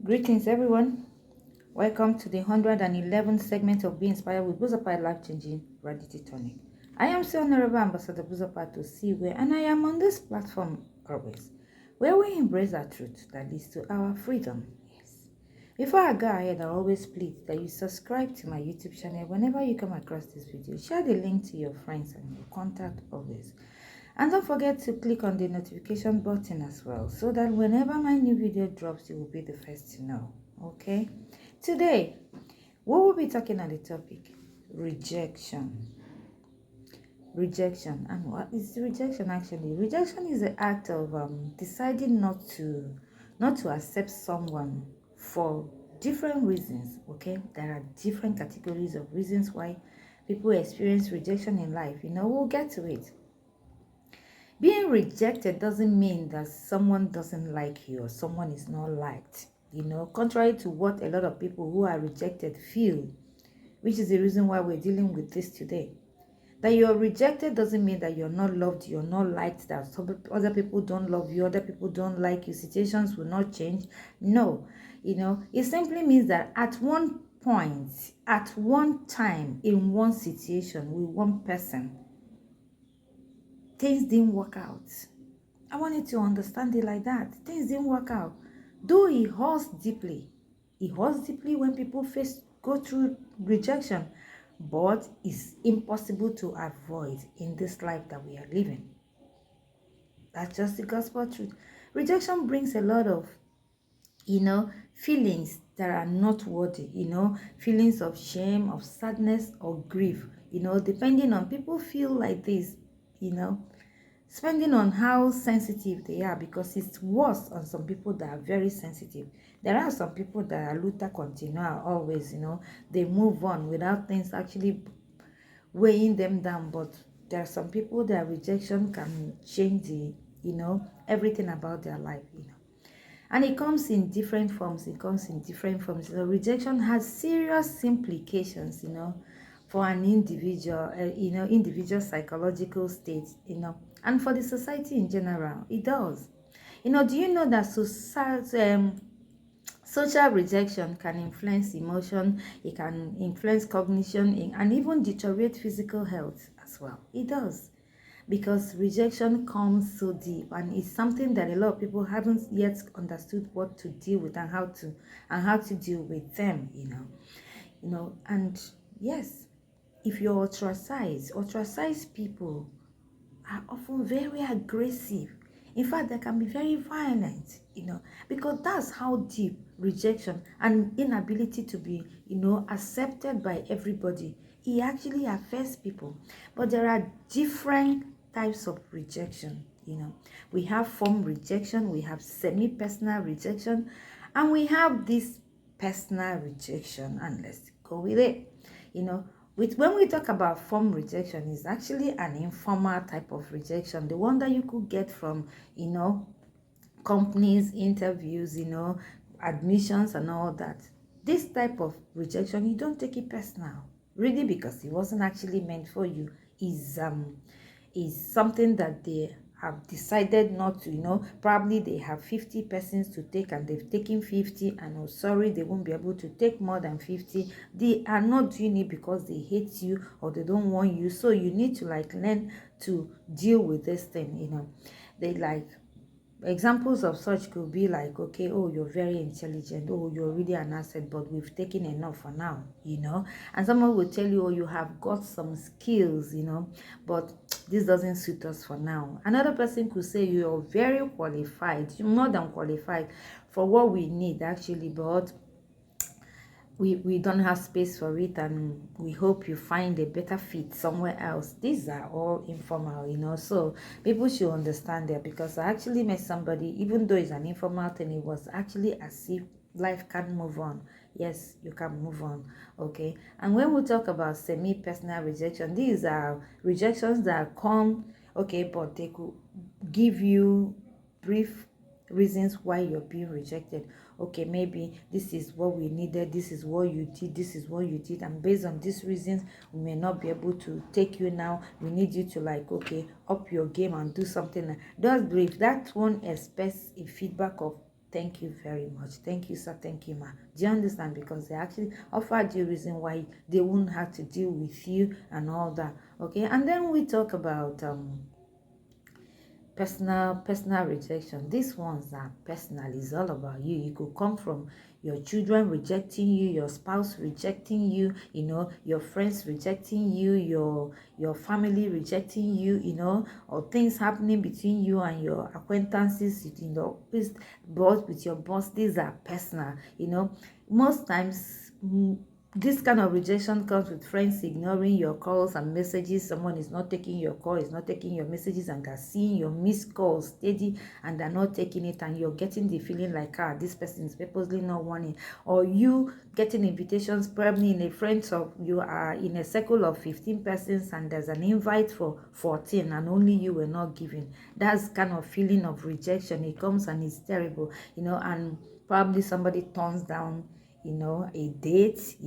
Greetings, everyone. Welcome to the 111th segment of Be Inspired with Buzapa Life Changing Radity Tonic. I am so Honorable Ambassador Buzapa to Siwe, and I am on this platform always, where we embrace our truth that leads to our freedom. Yes. Before I go ahead, I always plead that you subscribe to my YouTube channel whenever you come across this video. Share the link to your friends and your contact always. And don't forget to click on the notification button as well, so that whenever my new video drops, you will be the first to know. Okay? Today, we will be talking on the topic rejection. Rejection. And what is rejection actually? Rejection is the act of deciding not to accept someone for different reasons. Okay? There are different categories of reasons why people experience rejection in life. We'll get to it. Being rejected doesn't mean that someone doesn't like you or someone is not liked. Contrary to what a lot of people who are rejected feel, which is the reason why we're dealing with this today. That you're rejected doesn't mean that you're not loved, you're not liked, that other people don't love you, other people don't like you, situations will not change. No, it simply means that at one point, at one time, in one situation, with one person, things didn't work out. I wanted to understand it like that. Things didn't work out. Though it hurts deeply. It hurts deeply when people go through rejection. But it's impossible to avoid in this life that we are living. That's just the gospel truth. Rejection brings a lot of, feelings that are not worthy, feelings of shame, of sadness, or grief, depending on people feel like this, depending on how sensitive they are, because it's worse on some people that are very sensitive. There are some people that are luta continua always, they move on without things actually weighing them down. But there are some people that rejection can change everything about their life, and it comes in different forms. Rejection has serious implications, for an individual, individual psychological state, and for the society in general. It does. Do you know that social rejection can influence emotion, it can influence cognition, and even deteriorate physical health as well? It does. Because rejection comes so deep, and it's something that a lot of people haven't yet understood what to deal with and how to deal with them, and yes, if you're ostracized people are often very aggressive. In fact, they can be very violent, because that's how deep rejection and inability to be, accepted by everybody, it actually affects people. But there are different types of rejection, We have form rejection, we have semi-personal rejection, and we have this personal rejection. And let's go with it, when we talk about form rejection, is actually an informal type of rejection, the one that you could get from, companies, interviews, admissions and all that. This type of rejection, you don't take it personal, really, because it wasn't actually meant for you. Is something that they have decided not to, probably they have 50 persons to take and they've taken 50, and oh sorry, they won't be able to take more than 50. They are not doing it because they hate you or they don't want you. So you need to learn to deal with this thing. They examples of such could be okay, oh, you're very intelligent, oh, you're really an asset, but we've taken enough for now, and someone will tell you, oh, you have got some skills, but this doesn't suit us for now. Another person could say you're very qualified, you're more than qualified for what we need actually, but we don't have space for it, and we hope you find a better fit somewhere else. These are all informal, so people should understand that, because I actually met somebody, even though it's an informal thing, it was actually as if life can move on. Yes, you can move on. Okay. And when we talk about semi-personal rejection, these are rejections that come, okay, but they could give you brief reasons why you're being rejected. Okay, maybe this is what we needed, this is what you did, and based on these reasons, we may not be able to take you now. We need you to okay, up your game and do something. That's brief. That one expects a feedback of thank you very much. Thank you, sir. Thank you, ma. Do you understand? Because they actually offered you reason why they wouldn't have to deal with you and all that. Okay. And then we talk about personal rejection. These ones are personal. It's all about you. You could come from your children rejecting you, your spouse rejecting you, your friends rejecting you, your family rejecting you, or things happening between you and your acquaintances, both with your boss. These are personal. Most times, this kind of rejection comes with friends ignoring your calls and messages. Someone is not taking your call, is not taking your messages, and they're seeing your missed calls steady and they're not taking it, and you're getting the feeling like, this person is purposely not wanting. Or you getting invitations, probably in a friends of, you are in a circle of 15 persons and there's an invite for 14 and only you were not given. That's kind of feeling of rejection. It comes and it's terrible, and probably somebody turns down a date,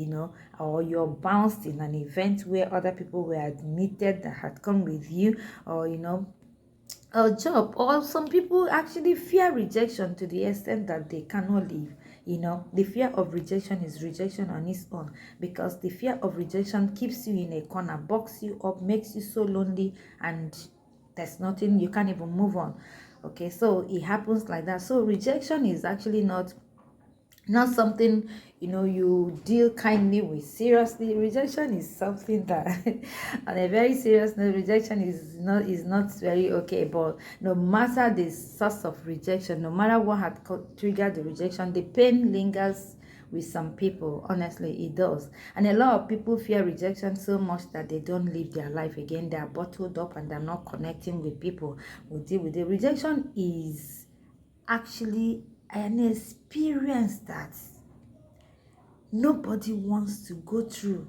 or you're bounced in an event where other people were admitted that had come with you, or a job. Or some people actually fear rejection to the extent that they cannot leave. The fear of rejection is rejection on its own, because the fear of rejection keeps you in a corner, box you up, makes you so lonely, and there's nothing, you can't even move on. Okay, so it happens like that. So rejection is actually not something you deal kindly with. Seriously, rejection is something that on a very serious note, rejection is not very okay. But no matter the source of rejection, no matter what had triggered the rejection, the pain lingers with some people. Honestly, it does. And a lot of people fear rejection so much that they don't live their life again. They are bottled up and they're not connecting with people who deal with it. Rejection is actually an experience that nobody wants to go through,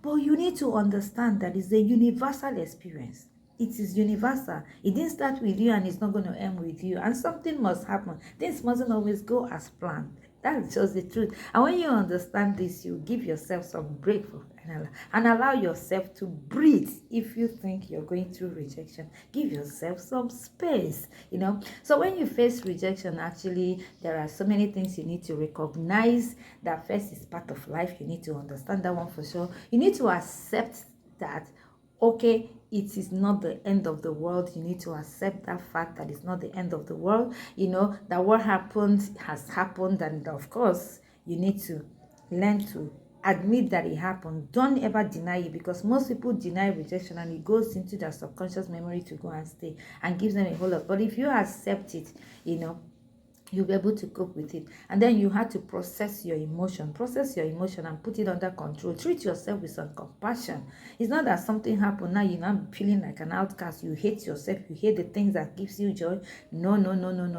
but you need to understand that it's a universal experience. It is universal. It didn't start with you and it's not going to end with you, and something must happen. Things mustn't always go as planned. That's just the truth. And when you understand this, you give yourself some break and allow yourself to breathe. If you think you're going through rejection, give yourself some space, So when you face rejection, actually, there are so many things you need to recognize. That first is part of life. You need to understand that one for sure. You need to accept that, okay, it is not the end of the world. You need to accept that fact that it's not the end of the world, that what happened has happened, and of course you need to learn to admit that it happened. Don't ever deny it, because most people deny rejection and it goes into their subconscious memory to go and stay and gives them a whole lot. But if you accept it, you'll be able to cope with it. And then you have to process your emotion and put it under control. Treat yourself with some compassion. It's not that something happened now you're not feeling like an outcast, you hate yourself, you hate the things that gives you joy. No.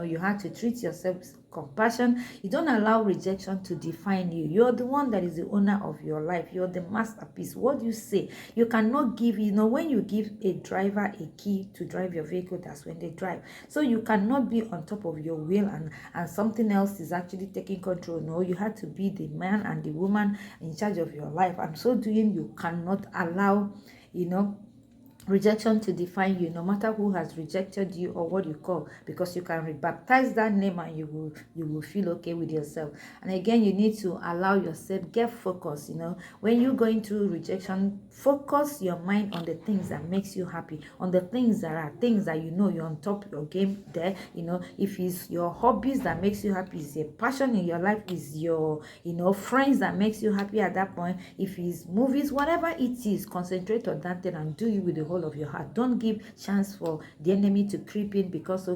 You have to treat yourself with compassion. You don't allow rejection to define you. You're the one that is the owner of your life. You're the masterpiece. What do you say? You cannot give, when you give a driver a key to drive your vehicle, that's when they drive. So you cannot be on top of your will and something else is actually taking control. No, you have to be the man and the woman in charge of your life. And so doing, you cannot allow, rejection to define you, no matter who has rejected you or what you call, because you can rebaptize that name and you will feel okay with yourself. And again, you need to allow yourself, get focused. When you're going through rejection, focus your mind on the things that makes you happy, on the things that you're on top of your game there. If it's your hobbies that makes you happy, is a passion in your life, is your friends that makes you happy at that point, if it's movies, whatever it is, concentrate on that thing and do it with the whole of your heart. Don't give chance for the enemy to creep in, because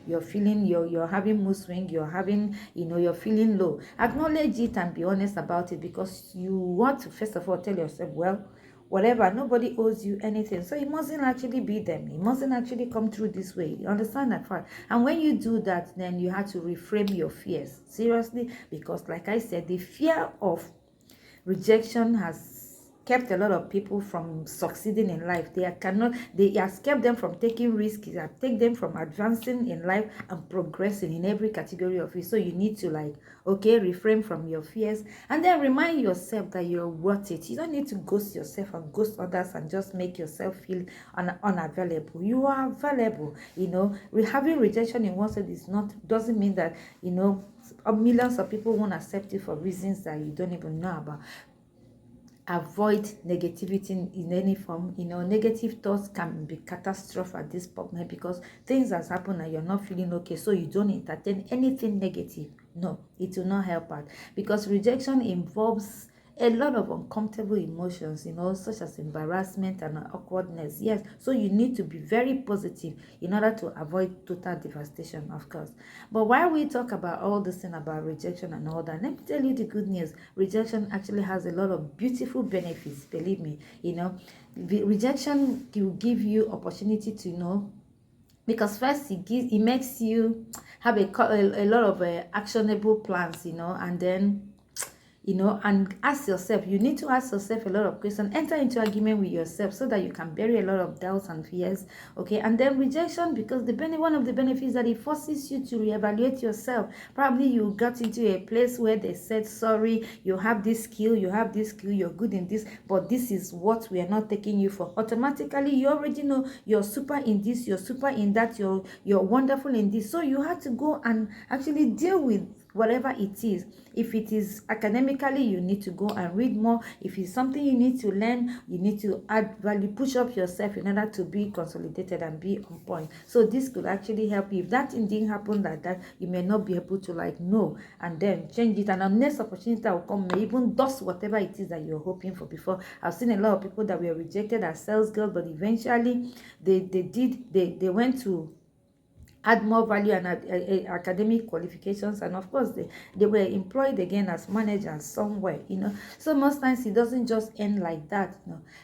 you're feeling, you're having mood swing, you're having, you're feeling low. Acknowledge it and be honest about it, because you want to first of all tell yourself, well, whatever, nobody owes you anything, so it mustn't actually be them, it mustn't actually come through this way. You understand that part? And when you do that, then you have to reframe your fears. Seriously, because like I said, the fear of rejection kept a lot of people from succeeding in life. They has kept them from taking risks. It has taken them from advancing in life and progressing in every category of it. So you need to, like, okay, refrain from your fears and then remind yourself that you're worth it. You don't need to ghost yourself and ghost others and just make yourself feel unavailable. You are available. Having rejection in one side doesn't mean that millions of people won't accept you for reasons that you don't even know about. Avoid negativity in any form. Negative thoughts can be catastrophe at this point because things has happened and you're not feeling okay, so you don't entertain anything negative. No, it will not help out, because rejection involves a lot of uncomfortable emotions, such as embarrassment and awkwardness. Yes, so you need to be very positive in order to avoid total devastation, of course. But while we talk about all this thing about rejection and all that, let me tell you the good news. Rejection actually has a lot of beautiful benefits, believe me. The rejection will give you opportunity to because first it makes you have a lot of actionable plans, and then and ask yourself, you need to ask yourself a lot of questions, enter into agreement with yourself so that you can bury a lot of doubts and fears. Okay, and then rejection, because one of the benefits that it forces you to reevaluate yourself. Probably you got into a place where they said, sorry, you have this skill, you're good in this, but this is what we are not taking you for. Automatically you already know you're super in this, you're super in that, you're wonderful in this. So you have to go and actually deal with whatever it is. If it is academically, you need to go and read more. If it's something you need to learn, you need to add value, push up yourself in order to be consolidated and be on point. So this could actually help you. If that thing didn't happen like that, you may not be able to know and then change it, and the next opportunity that will come may even dust whatever it is that you're hoping for before. I've seen a lot of people that were rejected as sales girls, but eventually they went to add more value and academic qualifications, and of course they were employed again as managers somewhere. So most times it doesn't just end like that.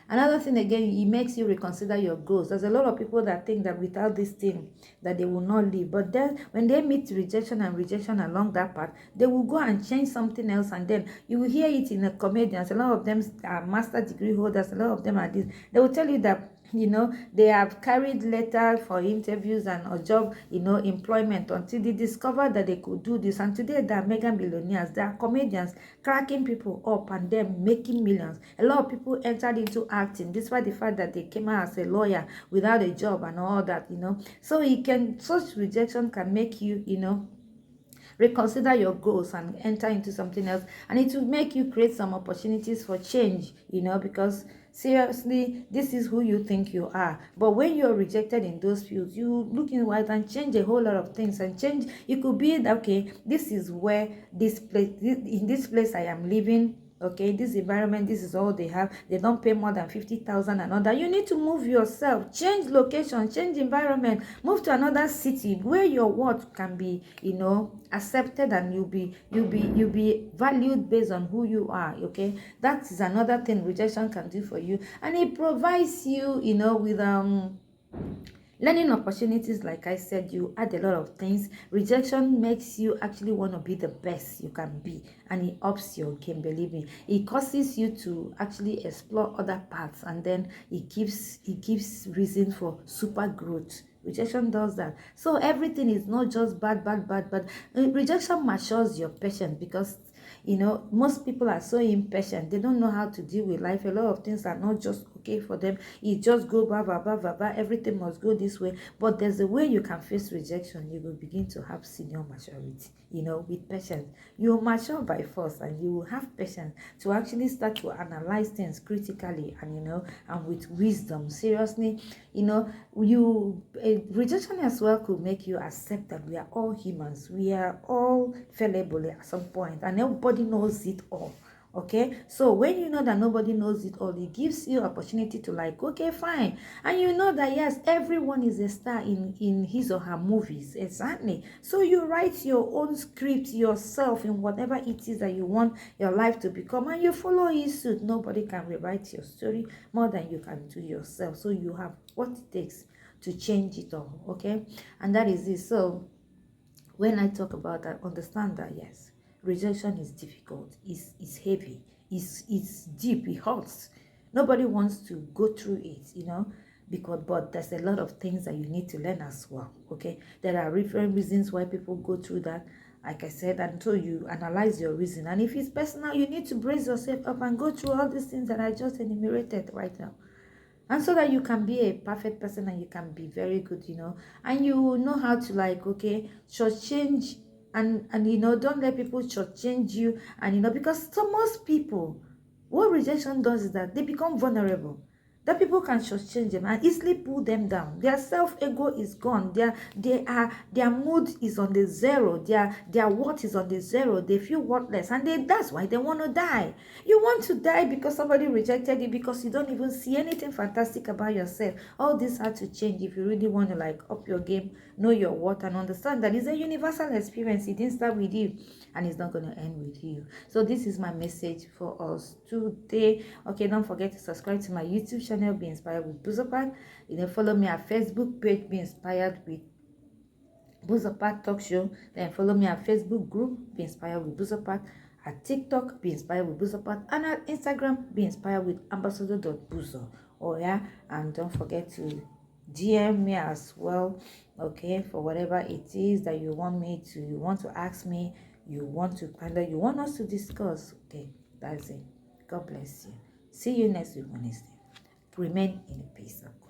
Another thing, again, it makes you reconsider your goals. There's a lot of people that think that without this thing that they will not live, but then when they meet rejection along that path, they will go and change something else. And then you will hear it in the comedians. A lot of them are master degree holders, a lot of them are this. They will tell you that they have carried letters for interviews and a job, employment, until they discovered that they could do this. And today they are mega millionaires. They are comedians, cracking people up and then making millions. A lot of people entered into acting despite the fact that they came out as a lawyer without a job and all that. So such rejection can make you, reconsider your goals and enter into something else, and it will make you create some opportunities for change, because seriously, this is who you think you are. But when you're rejected in those fields, you look inward and change a whole lot of things. And change, it could be that, okay, this is where in this place I am living. Okay, this environment, this is all they have. They don't pay more than 50,000 and all that. You need to move yourself, change location, change environment, move to another city where your worth can be, accepted, and you'll be valued based on who you are. Okay, that is another thing rejection can do for you, and it provides you, with learning opportunities. Like I said, you add a lot of things. Rejection makes you actually want to be the best you can be, and it ups your game, believe me. It causes you to actually explore other paths, and then it gives reason for super growth. Rejection does that. So everything is not just bad. Rejection matures your patience, because most people are so impatient. They don't know how to deal with life. A lot of things are not just okay for them. It just go blah. Everything must go this way. But there's a way you can face rejection. You will begin to have senior maturity, with patience. You mature by force, and you will have patience to actually start to analyze things critically and, and with wisdom. Seriously, rejection as well could make you accept that we are all humans. We are all fallible at some point, and nobody knows it all. Okay, so when you know that nobody knows it all, it gives you opportunity to okay, fine. And you know that yes, everyone is a star in his or her movies. Exactly. So you write your own script yourself in whatever it is that you want your life to become, and you follow his suit. Nobody can rewrite your story more than you can do yourself. So you have what it takes to change it all. Okay, and that is it. So when I talk about that, understand that yes, rejection is difficult, it's heavy, it's deep, it hurts. Nobody wants to go through it, because but there's a lot of things that you need to learn as well. Okay, there are different reasons why people go through that. Like I said, until you analyze your reason, and if it's personal, you need to brace yourself up and go through all these things that I just enumerated right now, and so that you can be a perfect person and you can be very good, and you know how to, like, okay, shortchange, and don't let people shortchange you, and because most people, what rejection does is that they become vulnerable, that people can shortchange them and easily pull them down. Their self-ego is gone. Their mood is on the zero. Their worth is on the zero. They feel worthless, and that's why they want to die. You want to die because somebody rejected you, because you don't even see anything fantastic about yourself. All this had to change if you really want to, like, up your game, know your worth, and understand that it's a universal experience. It didn't start with you, and it's not going to end with you. So this is my message for us today. Okay, don't forget to subscribe to my YouTube channel, Be Inspired with Buzopat. Follow me at Facebook page, Be Inspired with Buzopat Talk Show. Then follow me at Facebook group, Be Inspired with Buzopat. At TikTok, Be Inspired with Buzopat. And at Instagram, Be Inspired with ambassador.buzo. Oh yeah, and don't forget to DM me as well, okay, for whatever it is that you want to ask me, you want us to discuss. Okay, that's it. God bless you. See you next week Wednesday. Remain in the peace of God.